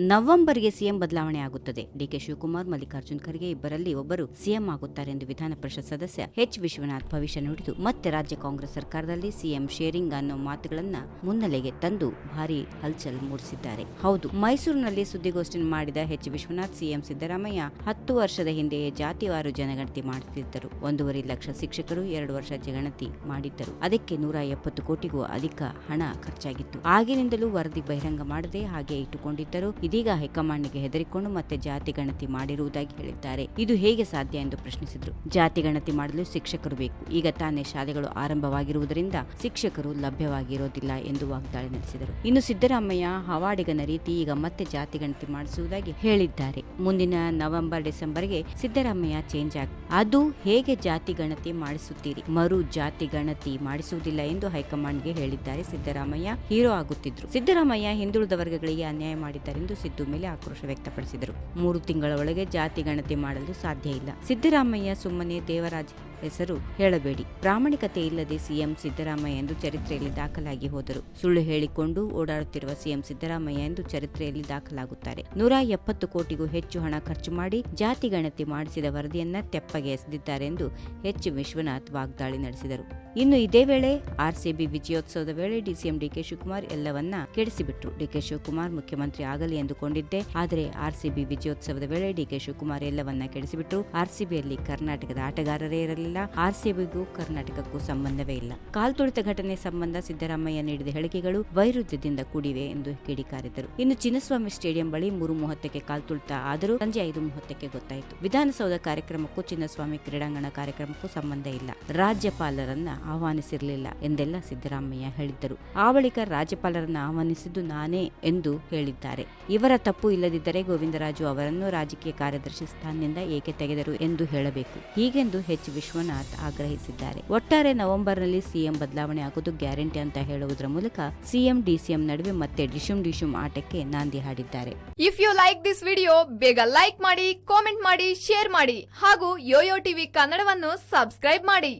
ನವೆಂಬರ್ಗೆ CM ಬದಲಾವಣೆ ಆಗುತ್ತದೆ. DK Shivakumar, Mallikarjun Kharge ಇಬ್ಬರಲ್ಲಿ ಒಬ್ಬರು ಸಿಎಂ ಆಗುತ್ತಾರೆ ಎಂದು ವಿಧಾನ ಪರಿಷತ್ ಸದಸ್ಯ ಎಚ್. ವಿಶ್ವನಾಥ್ ಭವಿಷ್ಯ ನುಡಿದು ಮತ್ತೆ ರಾಜ್ಯ ಕಾಂಗ್ರೆಸ್ ಸರ್ಕಾರದಲ್ಲಿ ಸಿಎಂ ಶೇರಿಂಗ್ ಅನ್ನೋ ಮಾತುಗಳನ್ನ ಮುನ್ನೆಲೆಗೆ ತಂದು ಭಾರಿ ಹಲ್ಚಲ್ ಮೂಡಿಸಿದ್ದಾರೆ. ಹೌದು, ಮೈಸೂರಿನಲ್ಲಿ ಸುದ್ದಿಗೋಷ್ಠಿ ಮಾಡಿದ ಎಚ್. ವಿಶ್ವನಾಥ್, ಸಿಎಂ ಸಿದ್ದರಾಮಯ್ಯ 10 ವರ್ಷದ ಹಿಂದೆಯೇ ಜಾತಿವಾರು ಜನಗಣತಿ ಮಾಡುತ್ತಿದ್ದರು. 1.5 ಲಕ್ಷ ಶಿಕ್ಷಕರು 2 ವರ್ಷ ಜನಗಣತಿ ಮಾಡಿದ್ದರು. ಅದಕ್ಕೆ 170 ಕೋಟಿಗೂ ಅಧಿಕ ಹಣ ಖರ್ಚಾಗಿತ್ತು. ಆಗಿನಿಂದಲೂ ವರದಿ ಬಹಿರಂಗ ಮಾಡದೆ ಹಾಗೆ ಇಟ್ಟುಕೊಂಡಿದ್ದರು. ಇದೀಗ ಹೈಕಮಾಂಡ್ಗೆ ಹೆದರಿಕೊಂಡು ಮತ್ತೆ ಜಾತಿ ಗಣತಿ ಮಾಡಿರುವುದಾಗಿ ಹೇಳಿದ್ದಾರೆ. ಇದು ಹೇಗೆ ಸಾಧ್ಯ ಎಂದು ಪ್ರಶ್ನಿಸಿದರು. ಜಾತಿ ಗಣತಿ ಮಾಡಲು ಶಿಕ್ಷಕರು ಬೇಕು. ಈಗ ತಾನೇ ಶಾಲೆಗಳು ಆರಂಭವಾಗಿರುವುದರಿಂದ ಶಿಕ್ಷಕರು ಲಭ್ಯವಾಗಿರೋದಿಲ್ಲ ಎಂದು ವಾಗ್ದಾಳಿ ನಡೆಸಿದರು. ಇನ್ನು ಸಿದ್ದರಾಮಯ್ಯ ಹವಾಡಿಗನ ರೀತಿ ಈಗ ಮತ್ತೆ ಜಾತಿ ಗಣತಿ ಮಾಡಿಸುವುದಾಗಿ ಹೇಳಿದ್ದಾರೆ. ಮುಂದಿನ ನವೆಂಬರ್ ಡಿಸೆಂಬರ್ಗೆ ಸಿದ್ದರಾಮಯ್ಯ ಚೇಂಜ್ ಅದು ಹೇಗೆ ಜಾತಿ ಗಣತಿ ಮಾಡಿಸುತ್ತೀರಿ? ಮರು ಜಾತಿ ಗಣತಿ ಮಾಡಿಸುವುದಿಲ್ಲ ಎಂದು ಹೈಕಮಾಂಡ್ಗೆ ಹೇಳಿದ್ದಾರೆ. ಸಿದ್ದರಾಮಯ್ಯ ಹೀರೋ ಆಗುತ್ತಿದ್ರು. ಸಿದ್ದರಾಮಯ್ಯ ಹಿಂದುಳಿದ ವರ್ಗಗಳಿಗೆ ಅನ್ಯಾಯ ಮಾಡಿದ್ದಾರೆಂದು ಸಿದ್ದು ಮೇಲೆ ಆಕ್ರೋಶ ವ್ಯಕ್ತಪಡಿಸಿದರು. 3 ತಿಂಗಳ ಒಳಗೆ ಜಾತಿ ಗಣತಿ ಮಾಡಲು ಸಾಧ್ಯ ಇಲ್ಲ. ಸಿದ್ದರಾಮಯ್ಯ ಸುಮ್ಮನೆ ದೇವರಾಜ್ ಹೆಸರು ಹೇಳಬೇಡಿ. ಪ್ರಾಮಾಣಿಕತೆ ಇಲ್ಲದೆ ಸಿಎಂ ಸಿದ್ದರಾಮಯ್ಯ ಎಂದು ಚರಿತ್ರೆಯಲ್ಲಿ ದಾಖಲಾಗಿ ಹೋದರು. ಸುಳ್ಳು ಹೇಳಿಕೊಂಡು ಓಡಾಡುತ್ತಿರುವ ಸಿಎಂ ಸಿದ್ದರಾಮಯ್ಯ ಎಂದು ಚರಿತ್ರೆಯಲ್ಲಿ ದಾಖಲಾಗುತ್ತಾರೆ. 170 ಕೋಟಿಗೂ ಹೆಚ್ಚು ಹಣ ಖರ್ಚು ಮಾಡಿ ಜಾತಿ ಗಣತಿ ಮಾಡಿಸಿದ ವರದಿಯನ್ನ ತೆಪ್ಪಗೆ ಎಸೆದಿದ್ದಾರೆ ಎಂದು ಎಚ್. ವಿಶ್ವನಾಥ್ ವಾಗ್ದಾಳಿ ನಡೆಸಿದರು. ಇನ್ನು ಇದೇ ವೇಳೆ ಆರ್ಸಿಬಿ ವಿಜಯೋತ್ಸವದ ವೇಳೆ ಡಿಸಿಎಂ ಡಿಕೆ ಶಿವಕುಮಾರ್ ಎಲ್ಲವನ್ನ ಕೆಡಿಸಿಬಿಟ್ರು. ಡಿಕೆ ಶಿವಕುಮಾರ್ ಮುಖ್ಯಮಂತ್ರಿ ಆಗಲಿ ಎಂದುಕೊಂಡಿದ್ದೆ, ಆದರೆ ಆರ್ಸಿಬಿ ವಿಜಯೋತ್ಸವದ ವೇಳೆ ಡಿಕೆ ಶಿವಕುಮಾರ್ ಎಲ್ಲವನ್ನ ಕೆಡಿಸಿಬಿಟ್ರು. ಆರ್ಸಿಬಿಯಲ್ಲಿ ಕರ್ನಾಟಕದ ಆಟಗಾರರೇ ಇರಲಿಲ್ಲ. ಆರ್ಸಿಬಿಗೂ ಕರ್ನಾಟಕಕ್ಕೂ ಸಂಬಂಧವೇ ಇಲ್ಲ. ಕಾಲ್ತುಳಿತ ಘಟನೆ ಸಂಬಂಧ ಸಿದ್ದರಾಮಯ್ಯ ನೀಡಿದ ಹೇಳಿಕೆಗಳು ವೈರುಧ್ಯದಿಂದ ಕೂಡಿವೆ ಎಂದು ಕಿಡಿಕಾರಿದರು. ಇನ್ನು ಚಿನ್ನಸ್ವಾಮಿ ಸ್ಟೇಡಿಯಂ ಬಳಿ 3:30ಕ್ಕೆ ಕಾಲ್ತುಳಿತ ಆದರೂ ಸಂಜೆ 5:30ಕ್ಕೆ ಗೊತ್ತಾಯಿತು. ವಿಧಾನಸೌಧ ಕಾರ್ಯಕ್ರಮಕ್ಕೂ ಚಿನ್ನಸ್ವಾಮಿ ಕ್ರೀಡಾಂಗಣ ಕಾರ್ಯಕ್ರಮಕ್ಕೂ ಸಂಬಂಧ ಇಲ್ಲ. ರಾಜ್ಯಪಾಲರನ್ನ ಆಹ್ವಾನಿಸಿರಲಿಲ್ಲ ಎಂದೆಲ್ಲ ಸಿದ್ದರಾಮಯ್ಯ ಹೇಳಿದ್ದರು. ಆ ಬಳಿಕ ರಾಜ್ಯಪಾಲರನ್ನ ಆಹ್ವಾನಿಸಿದ್ದು ನಾನೇ ಎಂದು ಹೇಳಿದ್ದಾರೆ. ಇವರ ತಪ್ಪು ಇಲ್ಲದಿದ್ದರೆ ಗೋವಿಂದರಾಜು ಅವರನ್ನು ರಾಜಕೀಯ ಕಾರ್ಯದರ್ಶಿ ಸ್ಥಾನದಿಂದ ಏಕೆ ತೆಗೆದರು ಎಂದು ಹೇಳಬೇಕು. ಹೀಗೆಂದು ಎಚ್. ವಿಶ್ವನಾಥ್ ಆಗ್ರಹಿಸಿದ್ದಾರೆ. ಒಟ್ಟಾರೆ ನವೆಂಬರ್ನಲ್ಲಿ ಸಿಎಂ ಬದಲಾವಣೆ ಆಗುವುದು ಗ್ಯಾರಂಟಿ ಅಂತ ಹೇಳುವುದರ ಮೂಲಕ ಸಿಎಂ ಡಿಸಿಎಂ ನಡುವೆ ಮತ್ತೆ ಡಿಶುಮ್ ಆಟಕ್ಕೆ ನಾಂದಿ ಹಾಡಿದ್ದಾರೆ. If you like this video, ಬೇಗ ಲೈಕ್ ಮಾಡಿ, ಕಾಮೆಂಟ್ ಮಾಡಿ, ಶೇರ್ ಮಾಡಿ ಹಾಗೂ ಯೋಯೋ ಟಿವಿ ಕನ್ನಡವನ್ನು ಸಬ್ಸ್ಕ್ರೈಬ್ ಮಾಡಿ.